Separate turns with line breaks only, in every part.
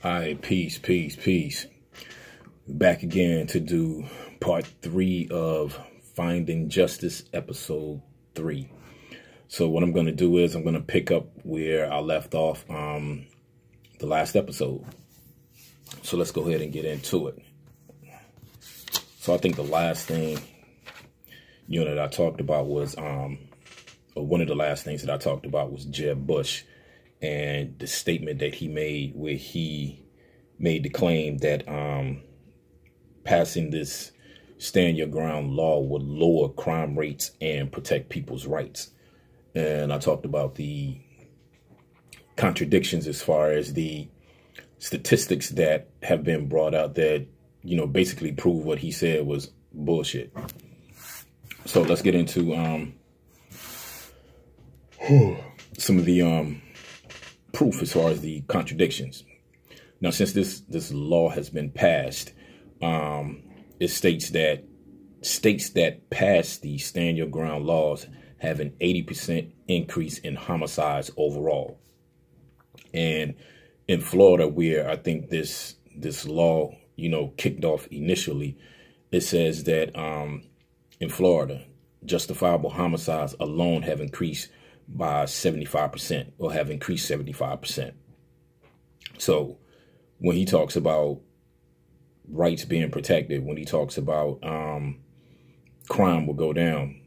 All right, peace. Back again to do part 3 of Finding Justice, episode 3. So what I'm going to do is I'm going to pick up where I left off the last episode. So let's go ahead and get into it. So I think the last thing, that I talked about was, or one of the last things that I talked about was Jeb Bush and the statement that he made where he made the claim that passing this stand your ground law would lower crime rates and protect people's rights. And I talked about the contradictions as far as the statistics that have been brought out that, basically prove what he said was bullshit. So let's get into some of the proof as far as the contradictions. Now, since this law has been passed, it states that states that pass the stand your ground laws have an 80% increase in homicides overall. And in Florida, where I think this law, kicked off initially, it says that in Florida, justifiable homicides alone have increased by 75% or have increased 75%. So when he talks about rights being protected, when he talks about crime will go down,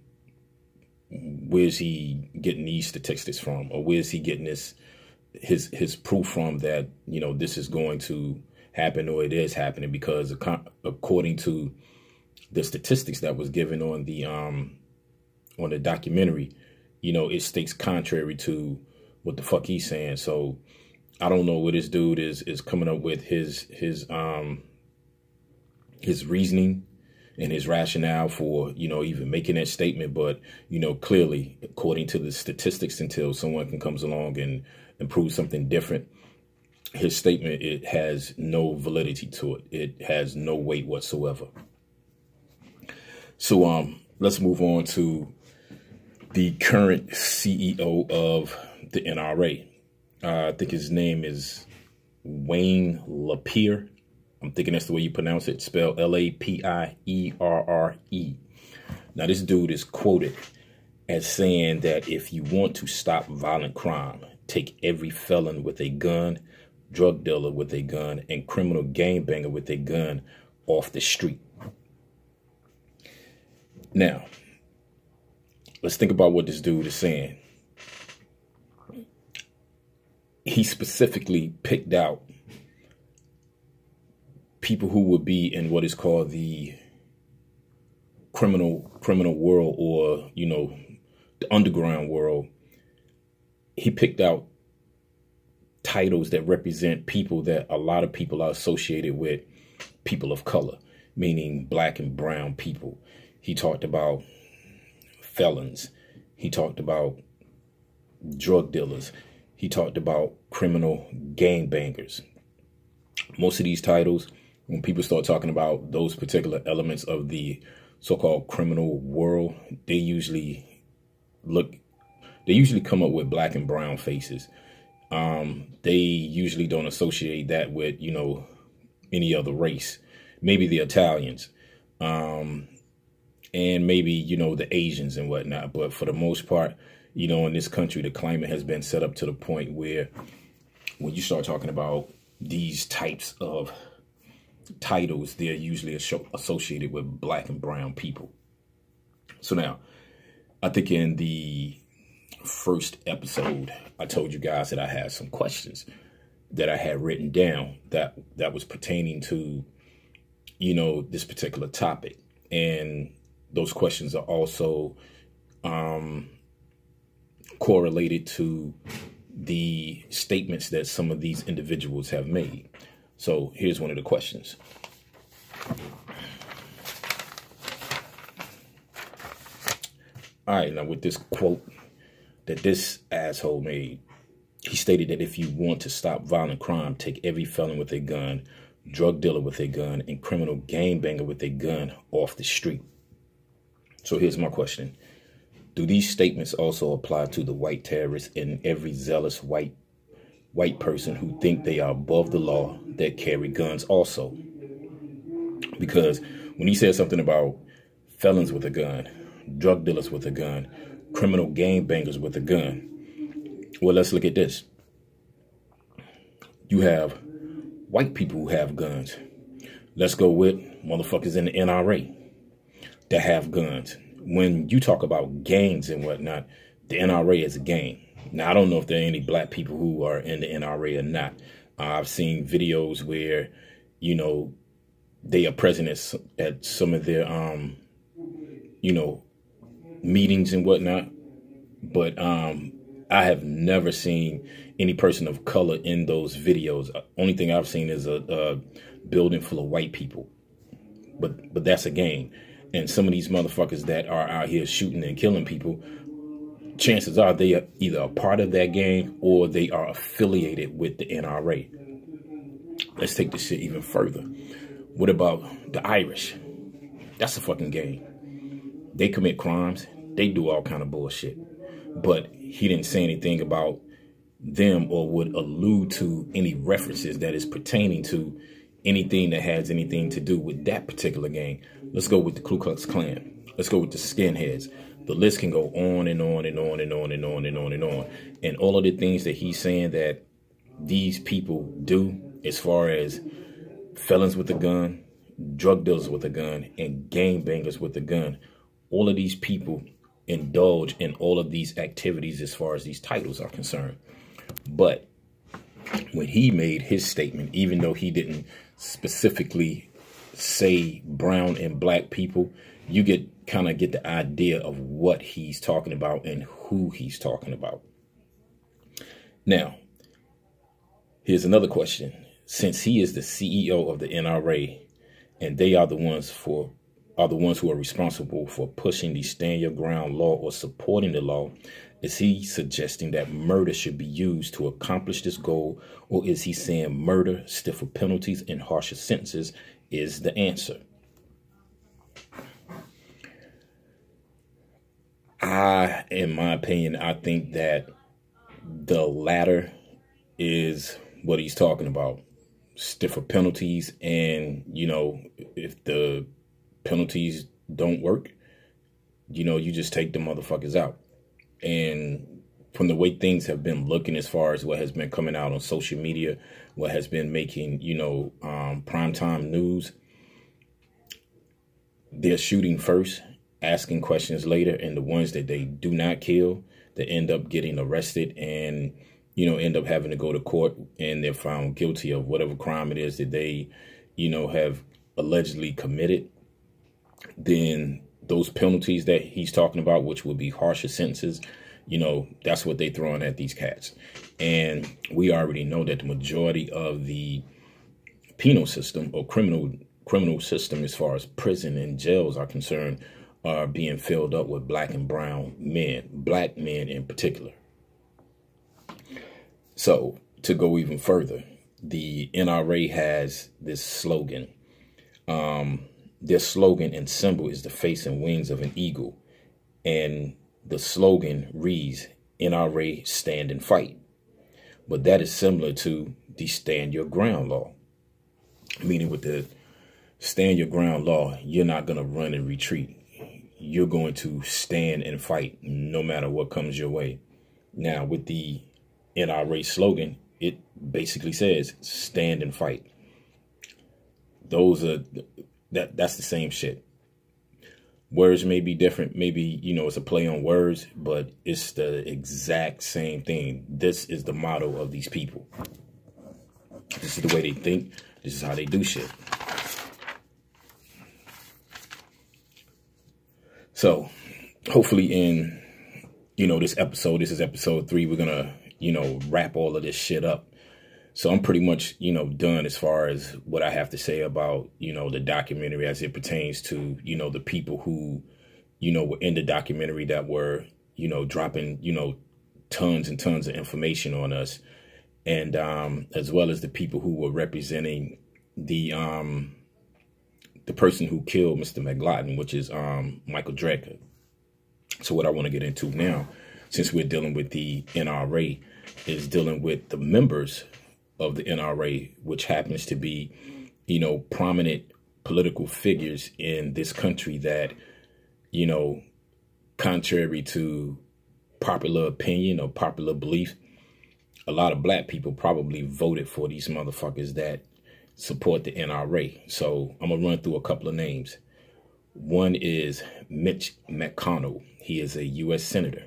where's he getting these statistics from? Or where's he getting his proof from that, this is going to happen or it is happening? Because according to the statistics that was given on the documentary, it states contrary to what the fuck he's saying. So I don't know where this dude is coming up with his reasoning and his rationale for, even making that statement. But, clearly, according to the statistics, until someone comes along and prove something different, his statement, it has no validity to it. It has no weight whatsoever. So let's move on to the current CEO of the NRA. I think his name is Wayne Lapierre. I'm thinking that's the way you pronounce it. Spelled Lapierre. Now, this dude is quoted as saying that if you want to stop violent crime, take every felon with a gun, drug dealer with a gun, and criminal gangbanger with a gun off the street. Now, let's think about what this dude is saying. He specifically picked out people who would be in what is called the criminal world, or, the underground world. He picked out titles that represent people that a lot of people are associated with people of color, meaning black and brown people. He talked about felons. He talked about drug dealers. He talked about criminal gangbangers. Most of these titles, when people start talking about those particular elements of the so-called criminal world, they usually come up with black and brown faces. They usually don't associate that with, any other race. Maybe the Italians, and maybe, the Asians and whatnot. But for the most part, in this country, the climate has been set up to the point where when you start talking about these types of titles, they're usually associated with black and brown people. So now, I think in the first episode, I told you guys that I had some questions that I had written down that was pertaining to, this particular topic. And those questions are also correlated to the statements that some of these individuals have made. So here's one of the questions. All right, now with this quote that this asshole made, he stated that if you want to stop violent crime, take every felon with a gun, drug dealer with a gun, and criminal gangbanger with a gun off the street. So here's my question. Do these statements also apply to the white terrorists and every zealous white person who think they are above the law, that carry guns also. Because when he said something about felons with a gun, drug dealers with a gun, criminal gangbangers with a gun, well, let's look at this. You have white people who have guns. Let's go with motherfuckers in the NRA that have guns. When you talk about gangs and whatnot, the NRA is a gang. Now, I don't know if there are any black people who are in the NRA or not. I've seen videos where, you know, they are present at some of their, you know, meetings and whatnot. But I have never seen any person of color in those videos. Only thing I've seen is a building full of white people. But that's a gang. And some of these motherfuckers that are out here shooting and killing people, chances are they are either a part of that gang or they are affiliated with the NRA. Let's take this shit even further. What about the Irish? That's a fucking gang. They commit crimes. They do all kind of bullshit. But he didn't say anything about them or would allude to any references that is pertaining to anything that has anything to do with that particular gang. Let's go with the Ku Klux Klan. Let's go with the skinheads. The list can go on and on and on and on and on and on and on. And all of the things that he's saying that these people do as far as felons with a gun, drug dealers with a gun, and gangbangers with a gun, all of these people indulge in all of these activities as far as these titles are concerned. But when he made his statement, even though he didn't specifically say brown and black people, you kind of get the idea of what he's talking about and who he's talking about. Now, here's another question. Since he is the CEO of the NRA and they are the ones who are responsible for pushing the stand your ground law or supporting the law, is he suggesting that murder should be used to accomplish this goal, or is he saying murder, stiffer penalties, and harsher sentences is the answer? In my opinion, I think that the latter is what he's talking about. Stiffer penalties, and, you know, if the penalties don't work, you know, you just take the motherfuckers out. And from the way things have been looking as far as what has been coming out on social media, what has been making, you know, primetime news, they're shooting first, asking questions later, and the ones that they do not kill, they end up getting arrested and, you know, end up having to go to court, and they're found guilty of whatever crime it is that they, you know, have allegedly committed. Then those penalties that he's talking about, which would be harsher sentences, you know, that's what they're throwing at these cats. And we already know that the majority of the penal system or criminal system, as far as prison and jails are concerned, are being filled up with black and brown men, black men in particular. So to go even further, the NRA has this slogan. Their slogan and symbol is the face and wings of an eagle. And the slogan reads, NRA stand and fight. But that is similar to the stand your ground law. Meaning with the stand your ground law, you're not going to run and retreat. You're going to stand and fight no matter what comes your way. Now, with the NRA slogan, it basically says stand and fight. That's the same shit. Words may be different. Maybe, you know, it's a play on words, but it's the exact same thing. This is the motto of these people. This is the way they think. This is how they do shit. So hopefully in, you know, this is episode 3. We're going to, you know, wrap all of this shit up. So I'm pretty much, you know, done as far as what I have to say about, you know, the documentary as it pertains to, you know, the people who, you know, were in the documentary that were, you know, dropping, you know, tons and tons of information on us. And as well as the people who were representing the person who killed Mr. McLaughlin, which is Michael Drecker. So what I want to get into now, since we're dealing with the NRA, is dealing with the members of the NRA, which happens to be, you know, prominent political figures in this country that, you know, contrary to popular opinion or popular belief, a lot of black people probably voted for these motherfuckers that support the NRA. So I'm going to run through a couple of names. One is Mitch McConnell. He is a U.S. Senator.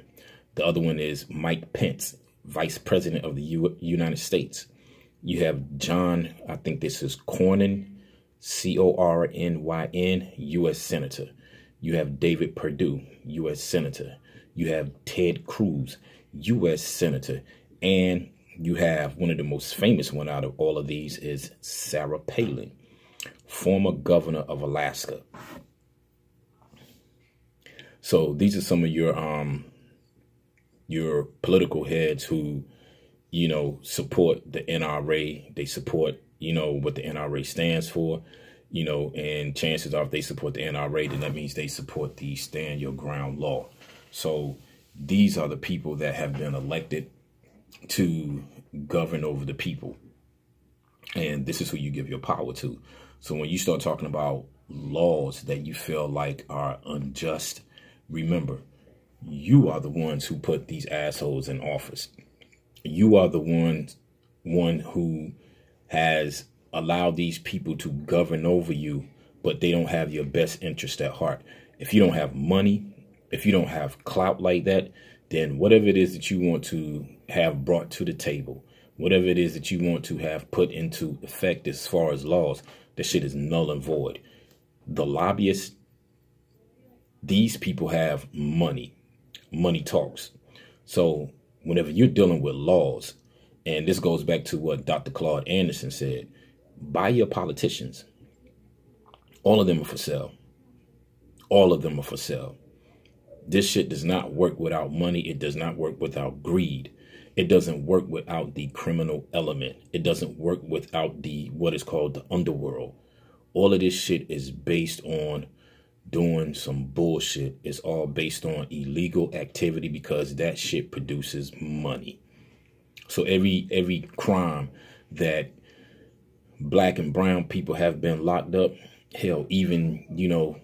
The other one is Mike Pence, Vice President of the United States. You have John, I think this is Cornyn, C-O-R-N-Y-N, U.S. Senator. You have David Perdue, U.S. Senator. You have Ted Cruz, U.S. Senator. And you have one of the most famous one out of all of these is Sarah Palin, former governor of Alaska. So these are some of your political heads who, you know, support the NRA. They support, you know, what the NRA stands for, you know, and chances are if they support the NRA, then that means they support the stand your ground law. So these are the people that have been elected to govern over the people. And this is who you give your power to. So when you start talking about laws that you feel like are unjust, remember, you are the ones who put these assholes in office. You are the one who has allowed these people to govern over you, but they don't have your best interest at heart. If you don't have money, if you don't have clout like that, then whatever it is that you want to have brought to the table, whatever it is that you want to have put into effect as far as laws, that shit is null and void. The lobbyists, these people have money. Money talks. So whenever you're dealing with laws, and this goes back to what Dr. Claude Anderson said, buy your politicians. All of them are for sale. All of them are for sale. This shit does not work without money. It does not work without greed. It doesn't work without the criminal element. It doesn't work without the what is called the underworld. All of this shit is based on doing some bullshit. It's all based on illegal activity because that shit produces money. So every crime that black and brown people have been locked up, hell, even, you know,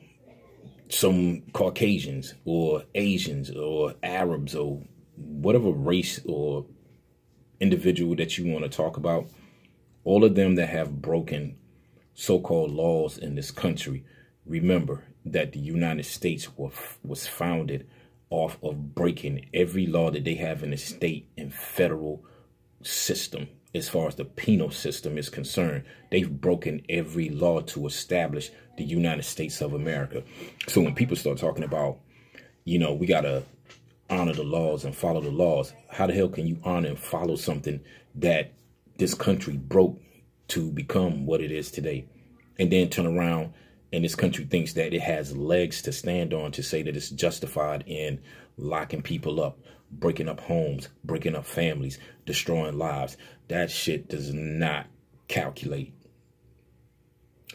some Caucasians or Asians or Arabs or whatever race or individual that you want to talk about, all of them that have broken so-called laws in this country, remember that the United States was founded off of breaking every law that they have in the state and federal system. As far as the penal system is concerned, they've broken every law to establish the United States of America. So when people start talking about, you know, we got to honor the laws and follow the laws, how the hell can you honor and follow something that this country broke to become what it is today? And then turn around and this country thinks that it has legs to stand on to say that it's justified in locking people up, breaking up homes, breaking up families, destroying lives. That shit does not calculate.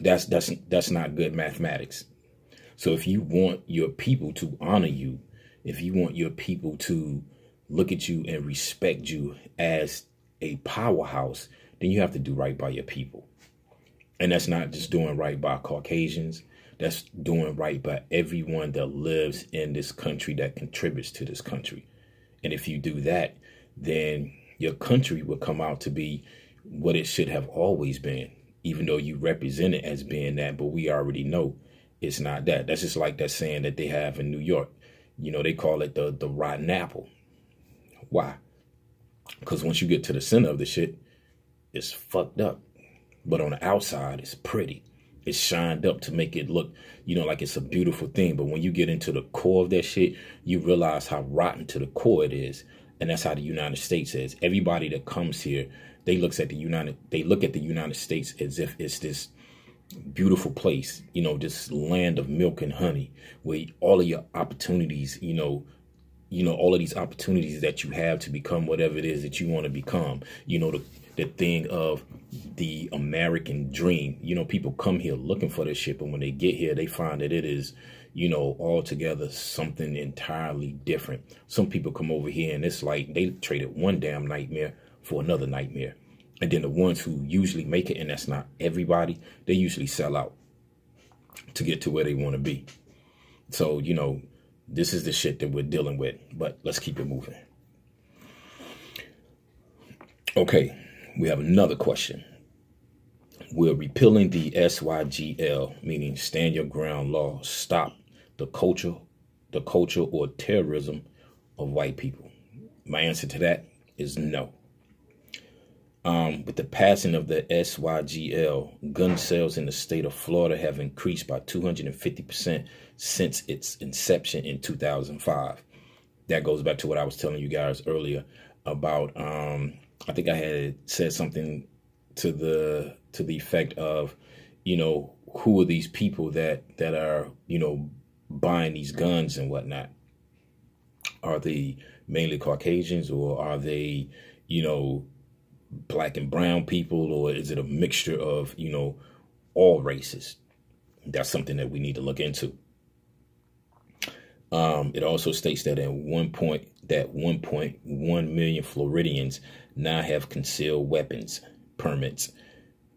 That's not good mathematics. So if you want your people to honor you, if you want your people to look at you and respect you as a powerhouse, then you have to do right by your people. And that's not just doing right by Caucasians. That's doing right by everyone that lives in this country, that contributes to this country. And if you do that, then your country will come out to be what it should have always been, even though you represent it as being that. But we already know it's not that. That's just like that saying that they have in New York. You know, they call it the rotten apple. Why? Because once you get to the center of the shit, it's fucked up. But on the outside, it's pretty. It's shined up to make it look, you know, like it's a beautiful thing. But when you get into the core of that shit, you realize how rotten to the core it is. And that's how the United States is. Everybody that comes here, they look at the United States as if it's this beautiful place, you know, this land of milk and honey, where all of your opportunities, you know, all of these opportunities that you have to become whatever it is that you want to become, you know, the thing of the American dream. You know, people come here looking for this shit, but when they get here, they find that it is, you know, altogether something entirely different. Some people come over here and it's like they traded one damn nightmare for another nightmare. And then the ones who usually make it, and that's not everybody, they usually sell out to get to where they want to be. So, you know, this is the shit that we're dealing with, but let's keep it moving. Okay, we have another question. Will repealing the SYGL, meaning stand your ground law, stop the culture or terrorism of white people? My answer to that is no. With the passing of the SYGL, gun sales in the state of Florida have increased by 250% since its inception in 2005. That goes back to what I was telling you guys earlier about, I think I had said something to the effect of, you know, who are these people that are, you know, buying these guns and whatnot? Are they mainly Caucasians, or are they, you know, black and brown people, or is it a mixture of, you know, all races? That's something that we need to look into. It also states that 1.1 million Floridians now have concealed weapons permits,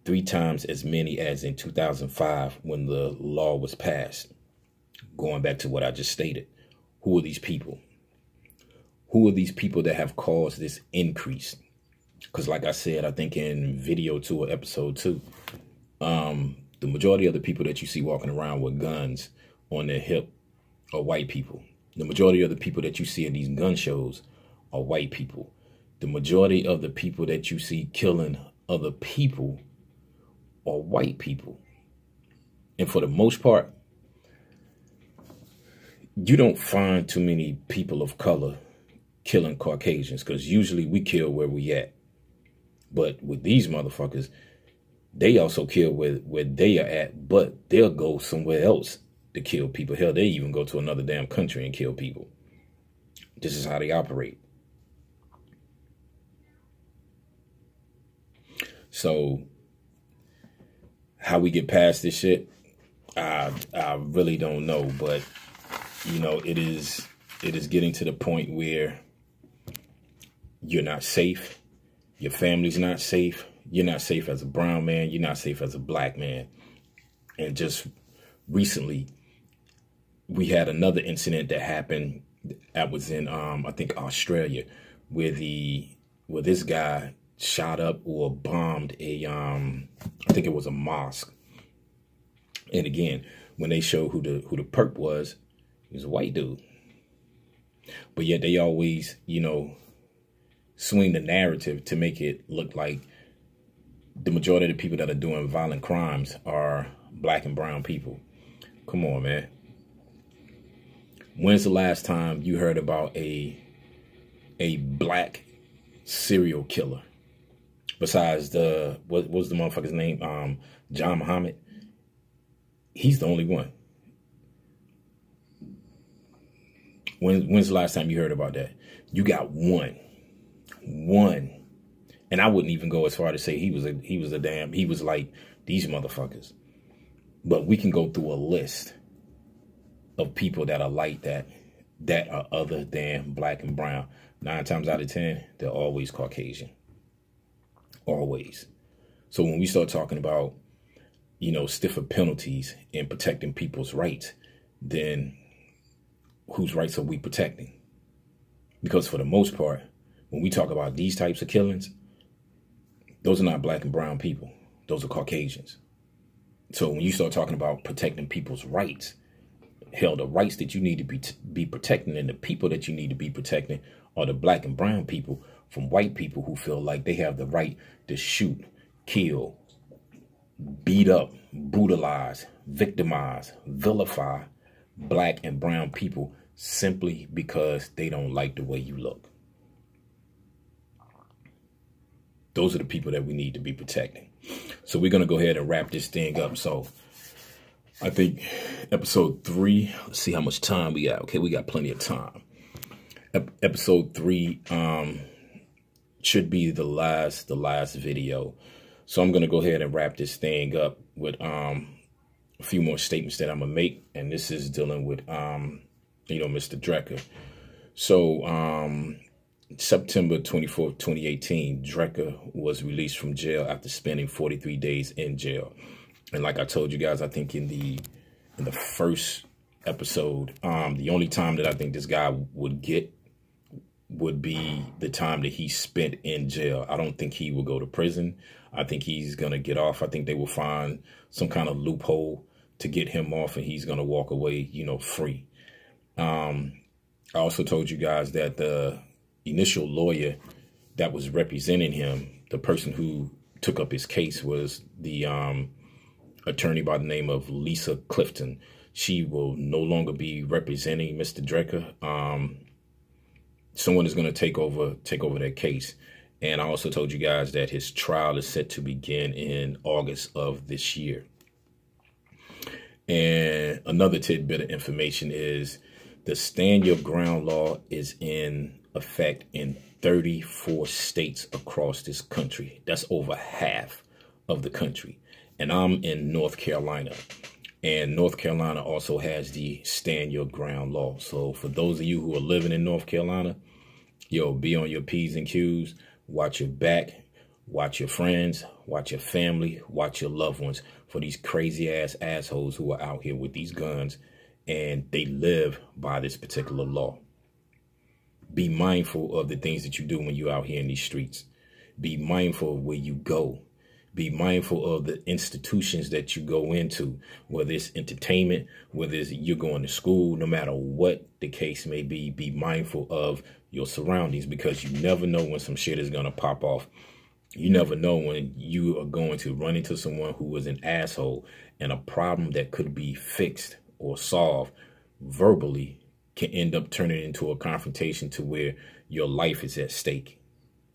3 times as many as in 2005 when the law was passed. Going back to what I just stated, who are these people? Who are these people that have caused this increase? Because like I said, I think in video 2 or episode 2, the majority of the people that you see walking around with guns on their hip are white people. The majority of the people that you see in these gun shows are white people. The majority of the people that you see killing other people are white people. And for the most part, you don't find too many people of color killing Caucasians, because usually we kill where we at. But with these motherfuckers, they also kill where they are at, but they'll go somewhere else to kill people. Hell, they even go to another damn country and kill people. This is how they operate. So how we get past this shit, I really don't know. But, you know, it is getting to the point where you're not safe. Your family's not safe. You're not safe as a brown man. You're not safe as a black man. And just recently, we had another incident that happened. That was in, I think, Australia, where this guy shot up or bombed a, I think it was a mosque. And again, when they show who the perp was, he was a white dude. But yet they always, you know, swing the narrative to make it look like the majority of the people that are doing violent crimes are black and brown people. Come on, man. When's the last time you heard about a black serial killer? Besides what was the motherfucker's name? John Muhammad. He's the only one. When's the last time you heard about that? You got one. And I wouldn't even go as far to say he was like these motherfuckers. But we can go through a list of people that are like that are other than black and brown. 9 times out of 10, they're always Caucasian. Always. So when we start talking about, you know, stiffer penalties and protecting people's rights, then whose rights are we protecting? Because for the most part, when we talk about these types of killings, those are not black and brown people. Those are Caucasians. So when you start talking about protecting people's rights, hell, the rights that you need to be protecting and the people that you need to be protecting are the black and brown people from white people who feel like they have the right to shoot, kill, beat up, brutalize, victimize, vilify black and brown people simply because they don't like the way you look. Those are the people that we need to be protecting. So we're going to go ahead and wrap this thing up. So I think episode 3, let's see how much time we got. Okay, we got plenty of time. Episode 3 should be the last video. So I'm going to go ahead and wrap this thing up with a few more statements that I'm going to make. And this is dealing with, you know, Mr. Drecker. So September 24th, 2018, Drecker was released from jail after spending 43 days in jail. And like I told you guys, I think in the first episode, the only time that I think this guy would get would be the time that he spent in jail. I don't think he will go to prison. I think he's going to get off. I think they will find some kind of loophole to get him off, and he's going to walk away, you know, free. I also told you guys that the initial lawyer that was representing him, the person who took up his case, was the attorney by the name of Lisa Clifton. She will no longer be representing Mr. Drecker. Someone is going to take over that case. And I also told you guys that his trial is set to begin in August of this year. And another tidbit of information is the stand your ground law is in effect in 34 states across this country. That's over half of the country. And I'm in North Carolina. And North Carolina also has the stand your ground law. So for those of you who are living in North Carolina, yo, be on your P's and Q's, watch your back, watch your friends, watch your family, watch your loved ones for these crazy ass assholes who are out here with these guns and they live by this particular law. Be mindful of the things that you do when you're out here in these streets. Be mindful of where you go. Be mindful of the institutions that you go into, whether it's entertainment, whether it's you're going to school, no matter what the case may be mindful of your surroundings, because you never know when some shit is going to pop off. You never know when you are going to run into someone who was an asshole, and a problem that could be fixed or solved verbally can end up turning into a confrontation to where your life is at stake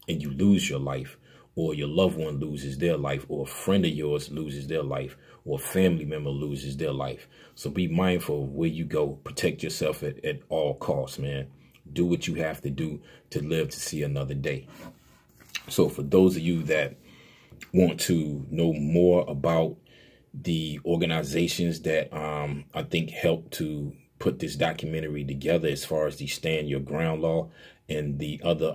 and you lose your life, or your loved one loses their life, or a friend of yours loses their life, or a family member loses their life. So be mindful of where you go. Protect yourself at all costs, man. Do what you have to do to live to see another day. So for those of you that want to know more about the organizations that I think helped to put this documentary together, as far as the Stand Your Ground law and the other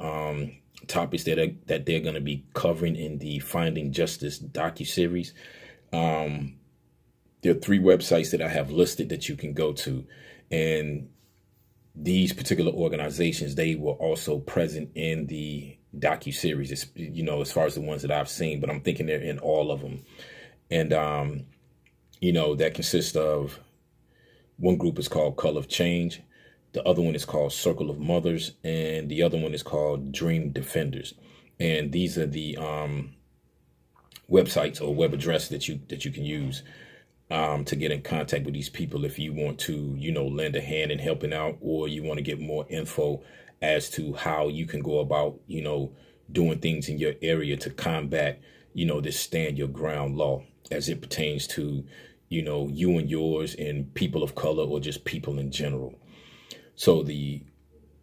topics that they're going to be covering in the Finding Justice docuseries, there are 3 websites that I have listed that you can go to. And these particular organizations, they were also present in the docuseries, you know, as far as the ones that I've seen, but I'm thinking they're in all of them. And, you know, that consists of, one group is called Color of Change. The other one is called Circle of Mothers, and the other one is called Dream Defenders. And these are the websites or web address that you can use to get in contact with these people if you want to, you know, lend a hand in helping out, or you want to get more info as to how you can go about, you know, doing things in your area to combat, you know, this Stand Your Ground law as it pertains to, you know, you and yours and people of color, or just people in general. So the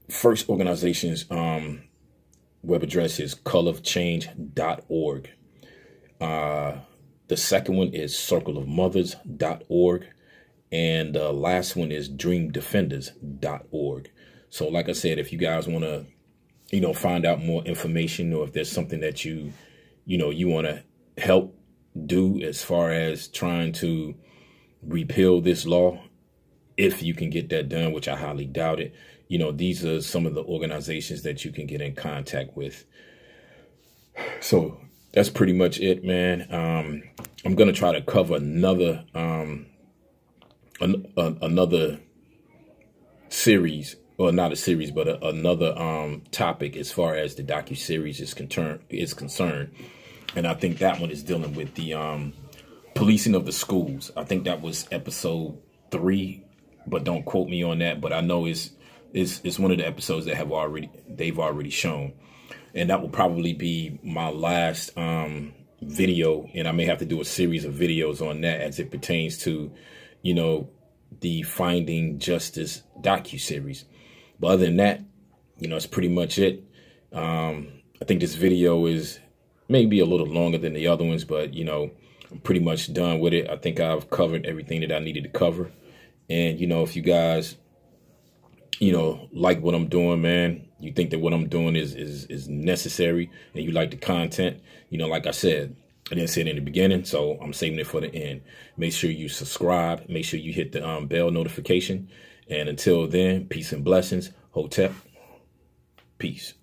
first organization's web address is colorofchange.org. The second one is circleofmothers.org. And the last one is dreamdefenders.org. So like I said, if you guys want to, you know, find out more information, or if there's something that you want to help do as far as trying to repeal this law, if you can get that done, which I highly doubt it, you know, these are some of the organizations that you can get in contact with. So that's pretty much it, man. I'm going to try to cover another another series, or not a series, but another topic as far as the docuseries is concerned. And I think that one is dealing with the policing of the schools. I think that was episode 3, but don't quote me on that. But I know it's one of the episodes that they've already shown. And that will probably be my last video, and I may have to do a series of videos on that as it pertains to, you know, the Finding Justice docuseries. But other than that, you know, it's pretty much it. I think this video is maybe a little longer than the other ones, but, you know, I'm pretty much done with it. I think I've covered everything that I needed to cover. And, you know, if you guys you know, like what I'm doing, man, you think that what I'm doing is necessary, and you like the content, you know, like I said, I didn't say it in the beginning, so I'm saving it for the end. Make sure you subscribe. Make sure you hit the bell notification. And until then, peace and blessings. Hotep. Peace.